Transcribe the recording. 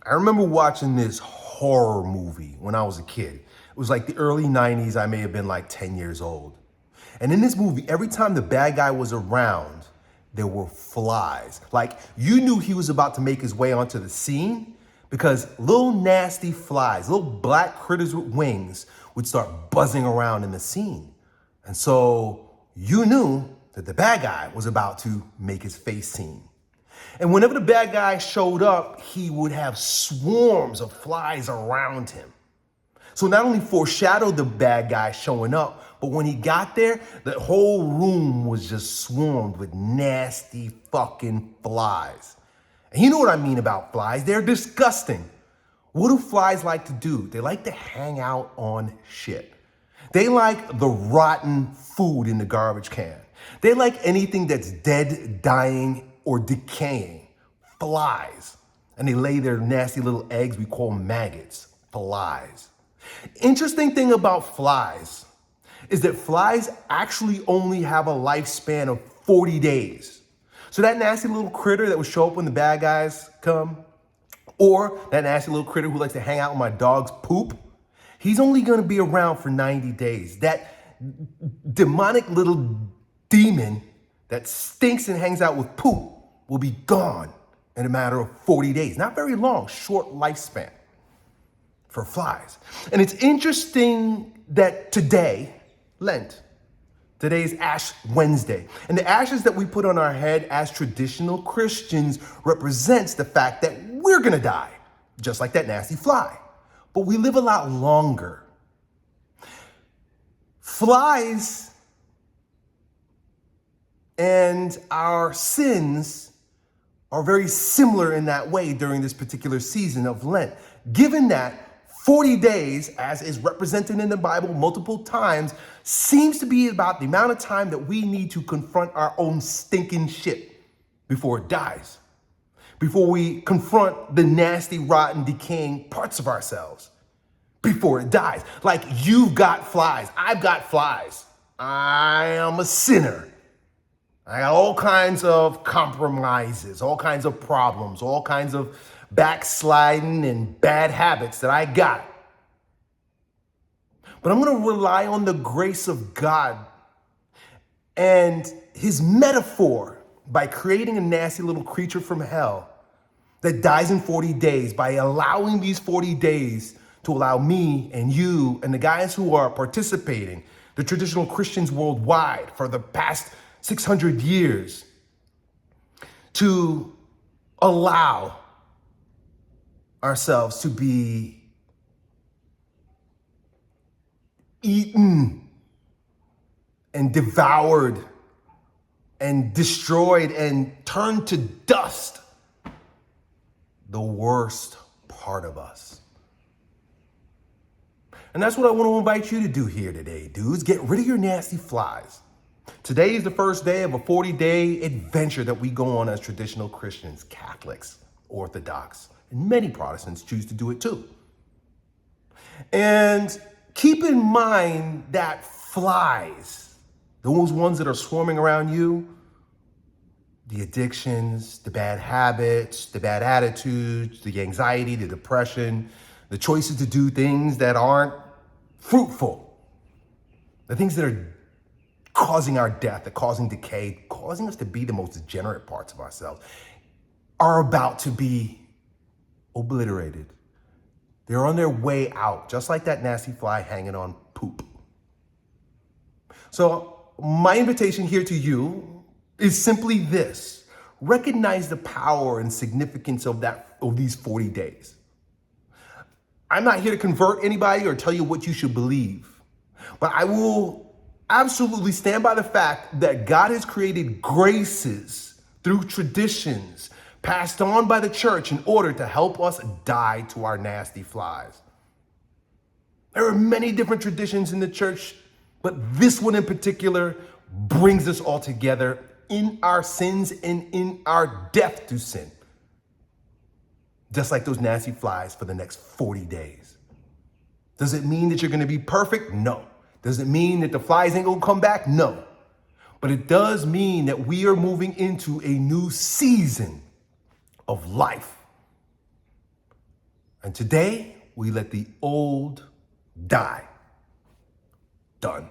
I remember watching this horror movie when I was a kid. It was like the early 90s. I may have been like 10 years old. And in this movie, every time the bad guy was around, there were flies. Like you knew he was about to make his way onto the scene because little nasty flies, little black critters with wings would start buzzing around in the scene. And so you knew that the bad guy was about to make his face seen. And whenever the bad guy showed up, he would have swarms of flies around him. So not only foreshadowed the bad guy showing up, but when he got there, the whole room was just swarmed with nasty fucking flies. And you know what I mean about flies? They're disgusting. What do flies like to do? They like to hang out on shit. They like the rotten food in the garbage can. They like anything that's dead, dying, or decaying. Flies. And they lay their nasty little eggs we call maggots. Flies. Interesting thing about flies is that flies actually only have a lifespan of 40 days. So that nasty little critter that would show up when the bad guys come, or that nasty little critter who likes to hang out with my dog's poop, he's only gonna be around for 90 days. That demonic little demon that stinks and hangs out with poop will be gone in a matter of 40 days. Not very long, short lifespan for flies. And it's interesting that today, Lent, today is Ash Wednesday. And the ashes that we put on our head as traditional Christians represents the fact that we're gonna die, just like that nasty fly. But we live a lot longer. Flies and our sins are very similar in that way during this particular season of Lent. Given that 40 days, as is represented in the Bible multiple times, seems to be about the amount of time that we need to confront our own stinking shit before it dies. Before we confront the nasty, rotten, decaying parts of ourselves. Before it dies. Like you've got flies, I've got flies. I am a sinner. I got all kinds of compromises, all kinds of problems, all kinds of backsliding and bad habits that I got. But I'm going to rely on the grace of God and his metaphor by creating a nasty little creature from hell that dies in 40 days, by allowing these 40 days to allow me and you and the guys who are participating, the traditional Christians worldwide for the past 600 years, to allow ourselves to be eaten and devoured and destroyed and turned to dust, the worst part of us. And that's what I want to invite you to do here today, dudes. Get rid of your nasty flies. Today is the first day of a 40-day adventure that we go on as traditional Christians, Catholics, Orthodox, and many Protestants choose to do it too. And keep in mind that flies, those ones that are swarming around you, the addictions, the bad habits, the bad attitudes, the anxiety, the depression, the choices to do things that aren't fruitful, the things that are causing our death, that causing decay, causing us to be the most degenerate parts of ourselves, are about to be obliterated. They're on their way out, just like that nasty fly hanging on poop. So my invitation here to you is simply this: recognize the power and significance of these 40 days. I'm not here to convert anybody or tell you what you should believe, but I will absolutely stand by the fact that God has created graces through traditions passed on by the church in order to help us die to our nasty flies. There are many different traditions in the church, but this one in particular brings us all together in our sins and in our death to sin. Just like those nasty flies for the next 40 days. Does it mean that you're gonna be perfect? No. Does it mean that the flies ain't gonna come back? No. But it does mean that we are moving into a new season of life. And today, we let the old die. Done.